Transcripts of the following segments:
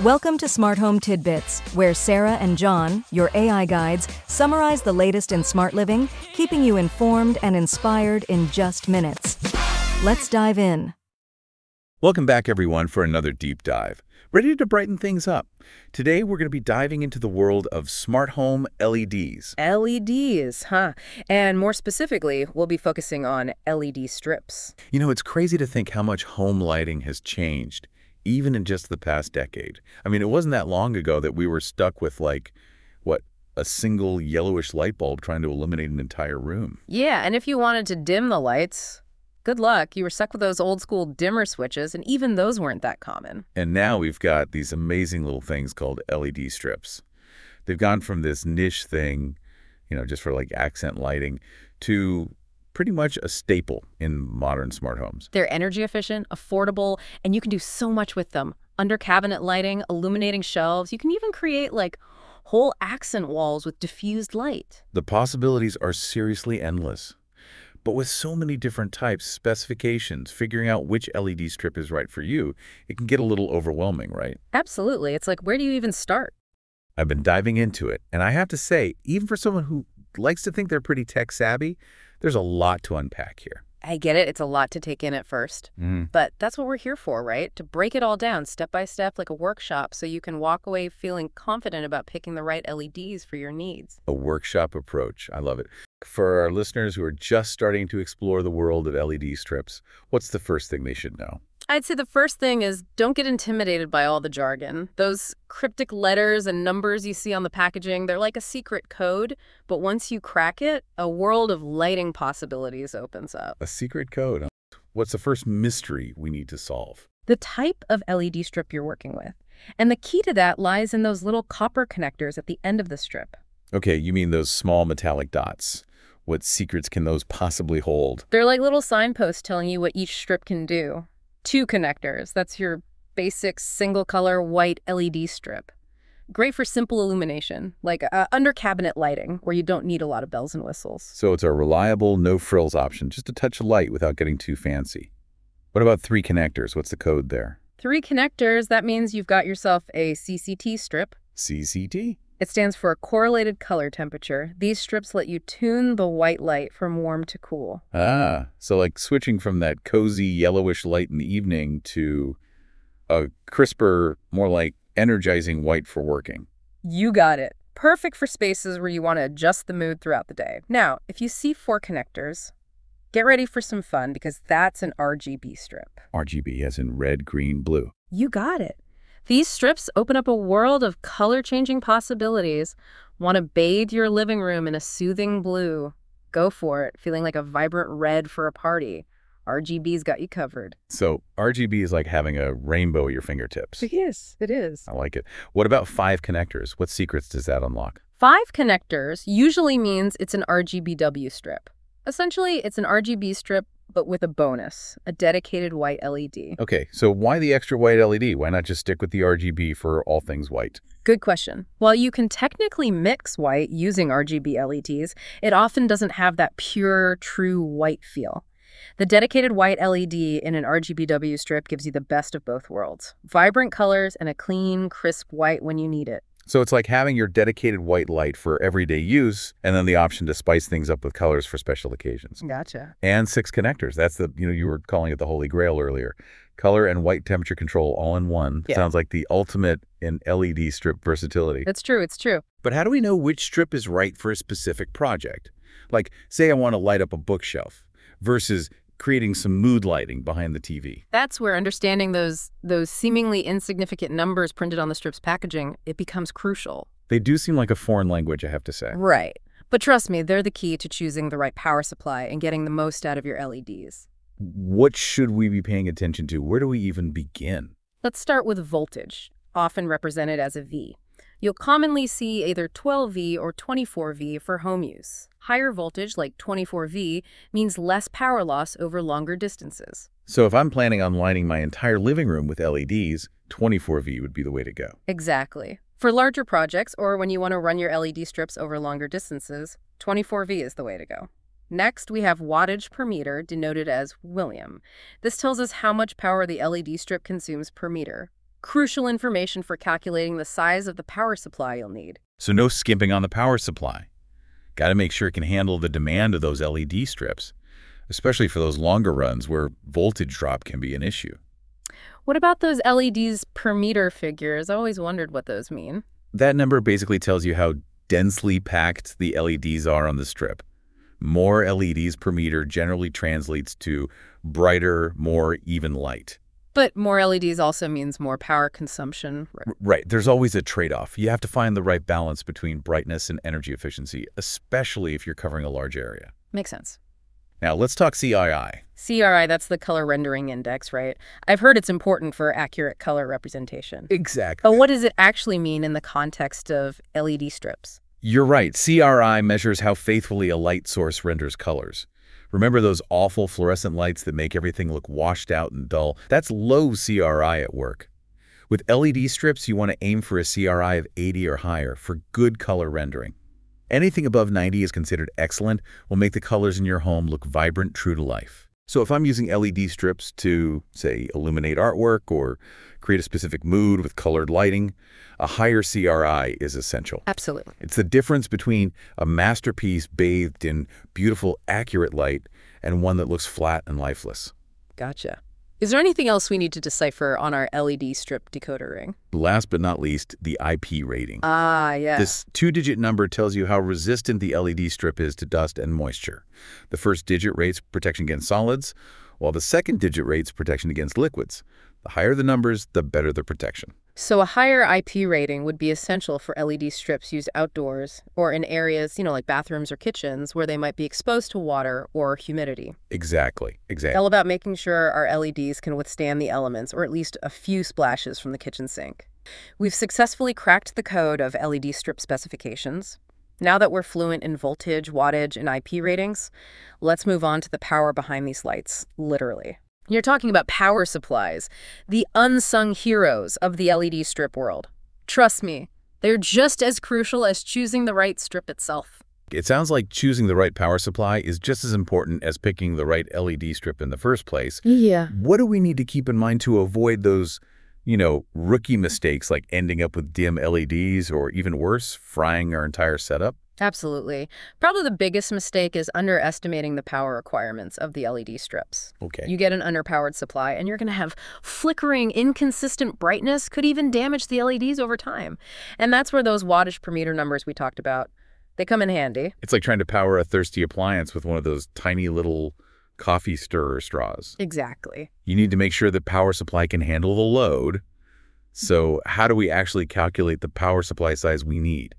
Welcome to Smart Home Tidbits, where Sarah and John, your AI guides, summarize the latest in smart living, keeping you informed and inspired in just minutes. Let's dive in. Welcome back, everyone, for another deep dive. Ready to brighten things up? Today, we're going to be diving into the world of smart home LEDs. LEDs, huh? And more specifically, we'll be focusing on LED strips. You know, it's crazy to think how much home lighting has changed, even in just the past decade. I mean, it wasn't that long ago that we were stuck with, a single yellowish light bulb trying to illuminate an entire room. Yeah, and if you wanted to dim the lights, good luck. You were stuck with those old school dimmer switches, and even those weren't that common. And now we've got these amazing little things called LED strips. They've gone from this niche thing, just for accent lighting, to pretty much a staple in modern smart homes. They're energy efficient, affordable, and you can do so much with them. Under cabinet lighting, illuminating shelves, you can even create whole accent walls with diffused light. The possibilities are seriously endless. But with so many different types, specifications, figuring out which LED strip is right for you, it can get a little overwhelming, right? Absolutely. It's where do you even start? I've been diving into it, and I have to say, even for someone who likes to think they're pretty tech savvy, there's a lot to unpack here. I get it. It's a lot to take in at first. But that's what we're here for, right? To break it all down step by step like a workshop so you can walk away feeling confident about picking the right LEDs for your needs. A workshop approach. I love it. For our listeners who are just starting to explore the world of LED strips, what's the first thing they should know? I'd say the first thing is don't get intimidated by all the jargon. Those cryptic letters and numbers you see on the packaging, they're like a secret code, but once you crack it, a world of lighting possibilities opens up. A secret code. What's the first mystery we need to solve? The type of LED strip you're working with. And the key to that lies in those little copper connectors at the end of the strip. Okay, you mean those small metallic dots. What secrets can those possibly hold? They're like little signposts telling you what each strip can do. 2 connectors. That's your basic single-color white LED strip. Great for simple illumination, like under cabinet lighting, where you don't need a lot of bells and whistles. So it's a reliable, no-frills option, just a touch of light without getting too fancy. What about 3 connectors? What's the code there? 3 connectors, that means you've got yourself a CCT strip. CCT? It stands for correlated color temperature. These strips let you tune the white light from warm to cool. Ah, so switching from that cozy yellowish light in the evening to a crisper, more energizing white for working. You got it. Perfect for spaces where you want to adjust the mood throughout the day. Now, if you see 4 connectors, get ready for some fun because that's an RGB strip. RGB as in red, green, blue. You got it. These strips open up a world of color-changing possibilities. Want to bathe your living room in a soothing blue? Go for it, feeling like a vibrant red for a party. RGB's got you covered. So RGB is like having a rainbow at your fingertips. It is. It is. I like it. What about 5 connectors? What secrets does that unlock? 5 connectors usually means it's an RGBW strip. Essentially, it's an RGB strip, but with a bonus, a dedicated white LED. Okay, so why the extra white LED? Why not just stick with the RGB for all things white? Good question. While you can technically mix white using RGB LEDs, it often doesn't have that pure, true white feel. The dedicated white LED in an RGBW strip gives you the best of both worlds. Vibrant colors and a clean, crisp white when you need it. So it's like having your dedicated white light for everyday use, and then the option to spice things up with colors for special occasions. Gotcha. And 6 connectors. That's you were calling it the Holy Grail earlier. Color and white temperature control all in one. Yeah. Sounds like the ultimate in LED strip versatility. It's true. It's true. But how do we know which strip is right for a specific project? Say I want to light up a bookshelf versus creating some mood lighting behind the TV. That's where understanding those seemingly insignificant numbers printed on the strip's packaging, it becomes crucial. They do seem like a foreign language, I have to say. Right. But trust me, they're the key to choosing the right power supply and getting the most out of your LEDs. What should we be paying attention to? Where do we even begin? Let's start with voltage, often represented as a V. You'll commonly see either 12V or 24V for home use. Higher voltage, like 24V, means less power loss over longer distances. So if I'm planning on lighting my entire living room with LEDs, 24V would be the way to go. Exactly. For larger projects or when you want to run your LED strips over longer distances, 24V is the way to go. Next, we have wattage per meter, denoted as William. This tells us how much power the LED strip consumes per meter. Crucial information for calculating the size of the power supply you'll need. So no skimping on the power supply. Got to make sure it can handle the demand of those LED strips, especially for those longer runs where voltage drop can be an issue. What about those LEDs per meter figures? I always wondered what those mean. That number basically tells you how densely packed the LEDs are on the strip. More LEDs per meter generally translates to brighter, more even light. But more LEDs also means more power consumption. Right. There's always a trade-off. You have to find the right balance between brightness and energy efficiency, especially if you're covering a large area. Makes sense. Now, let's talk CII. CRI, that's the color rendering index, right? I've heard it's important for accurate color representation. Exactly. But what does it actually mean in the context of LED strips? You're right. CRI measures how faithfully a light source renders colors. Remember those awful fluorescent lights that make everything look washed out and dull? That's low CRI at work. With LED strips, you want to aim for a CRI of 80 or higher for good color rendering. Anything above 90 is considered excellent, will make the colors in your home look vibrant, true to life. So if I'm using LED strips to, say, illuminate artwork or create a specific mood with colored lighting, a higher CRI is essential. Absolutely. It's the difference between a masterpiece bathed in beautiful, accurate light and one that looks flat and lifeless. Gotcha. Is there anything else we need to decipher on our LED strip decoder ring? Last but not least, the IP rating. Ah, yes. This two-digit number tells you how resistant the LED strip is to dust and moisture. The first digit rates protection against solids, while the second digit rates protection against liquids. The higher the numbers, the better the protection. So a higher IP rating would be essential for LED strips used outdoors or in areas, like bathrooms or kitchens where they might be exposed to water or humidity. Exactly. All about making sure our LEDs can withstand the elements or at least a few splashes from the kitchen sink. We've successfully cracked the code of LED strip specifications. Now that we're fluent in voltage, wattage, and IP ratings, let's move on to the power behind these lights, literally. You're talking about power supplies, the unsung heroes of the LED strip world. Trust me, they're just as crucial as choosing the right strip itself. It sounds like choosing the right power supply is just as important as picking the right LED strip in the first place. Yeah. What do we need to keep in mind to avoid those, rookie mistakes like ending up with dim LEDs or even worse, frying our entire setup? Absolutely. Probably the biggest mistake is underestimating the power requirements of the LED strips. Okay. You get an underpowered supply, and you're going to have flickering, inconsistent brightness, could even damage the LEDs over time. And that's where those wattage per meter numbers we talked about, they come in handy. It's like trying to power a thirsty appliance with one of those tiny little coffee stirrer straws. Exactly. You need to make sure the power supply can handle the load. So how do we actually calculate the power supply size we need?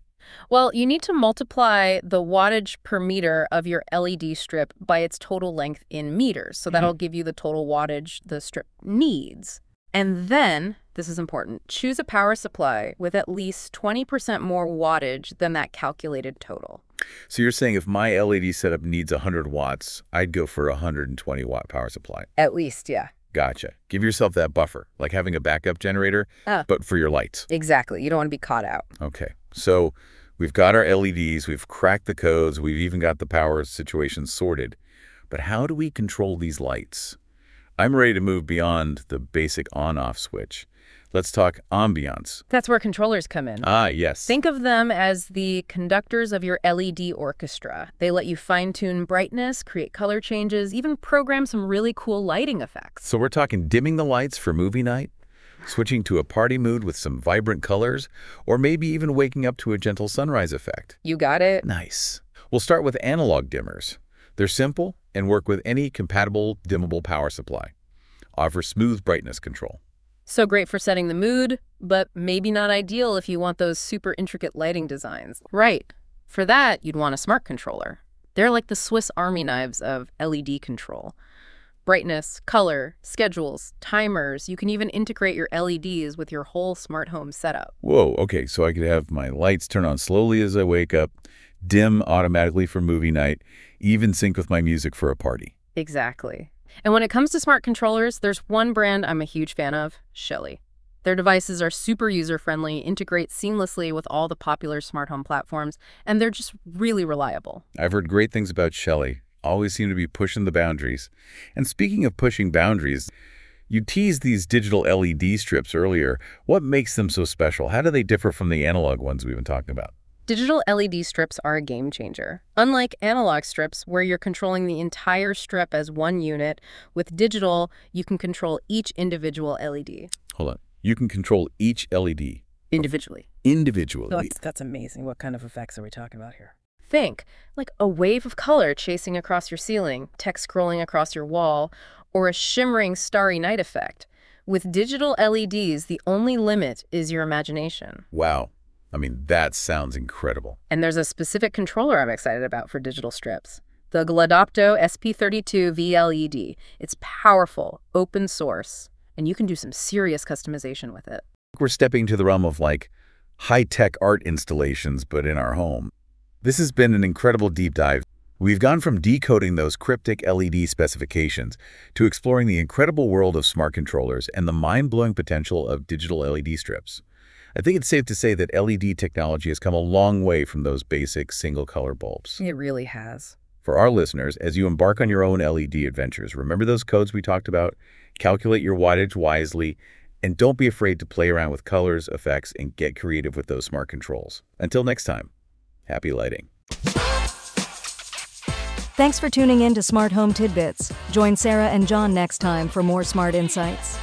Well, you need to multiply the wattage per meter of your LED strip by its total length in meters. So that'll give you the total wattage the strip needs. And then, this is important, choose a power supply with at least 20% more wattage than that calculated total. So you're saying if my LED setup needs 100 watts, I'd go for a 120-watt power supply? At least, yeah. Gotcha. Give yourself that buffer, like having a backup generator, but for your lights. Exactly. You don't want to be caught out. Okay. So we've got our LEDs, we've cracked the codes, we've even got the power situation sorted. But how do we control these lights? I'm ready to move beyond the basic on-off switch. Let's talk ambiance. That's where controllers come in. Ah, yes. Think of them as the conductors of your LED orchestra. They let you fine-tune brightness, create color changes, even program some really cool lighting effects. So we're talking dimming the lights for movie night, switching to a party mood with some vibrant colors, or maybe even waking up to a gentle sunrise effect. You got it? Nice. We'll start with analog dimmers. They're simple and work with any compatible dimmable power supply. Offer smooth brightness control. So great for setting the mood, but maybe not ideal if you want those super intricate lighting designs. Right. For that, you'd want a smart controller. They're like the Swiss Army knives of LED control. Brightness, color, schedules, timers. You can even integrate your LEDs with your whole smart home setup. Whoa, okay, so I could have my lights turn on slowly as I wake up, dim automatically for movie night, even sync with my music for a party. Exactly. And when it comes to smart controllers, there's one brand I'm a huge fan of, Shelly. Their devices are super user-friendly, integrate seamlessly with all the popular smart home platforms, and they're just really reliable. I've heard great things about Shelly. Always seem to be pushing the boundaries. And speaking of pushing boundaries, You teased these digital LED strips earlier. What makes them so special? How do they differ from the analog ones we've been talking about? Digital LED strips are a game changer. Unlike analog strips, where you're controlling the entire strip as one unit, with digital, you can control each individual LED. Hold on. You can control each LED Individually. individually. That's amazing. What kind of effects are we talking about here? Think, like a wave of color chasing across your ceiling, text scrolling across your wall, or a shimmering starry night effect. With digital LEDs, the only limit is your imagination. Wow. I mean, that sounds incredible. And there's a specific controller I'm excited about for digital strips. The Gladopto SP32 VLED. It's powerful, open source, and you can do some serious customization with it. We're stepping to the realm of like high-tech art installations, but in our home. This has been an incredible deep dive. We've gone from decoding those cryptic LED specifications to exploring the incredible world of smart controllers and the mind-blowing potential of digital LED strips. I think it's safe to say that LED technology has come a long way from those basic single-color bulbs. It really has. For our listeners, as you embark on your own LED adventures, remember those codes we talked about? Calculate your wattage wisely, and don't be afraid to play around with colors, effects, and get creative with those smart controls. Until next time, happy lighting. Thanks for tuning in to Smart Home Tidbits. Join Sarah and John next time for more smart insights.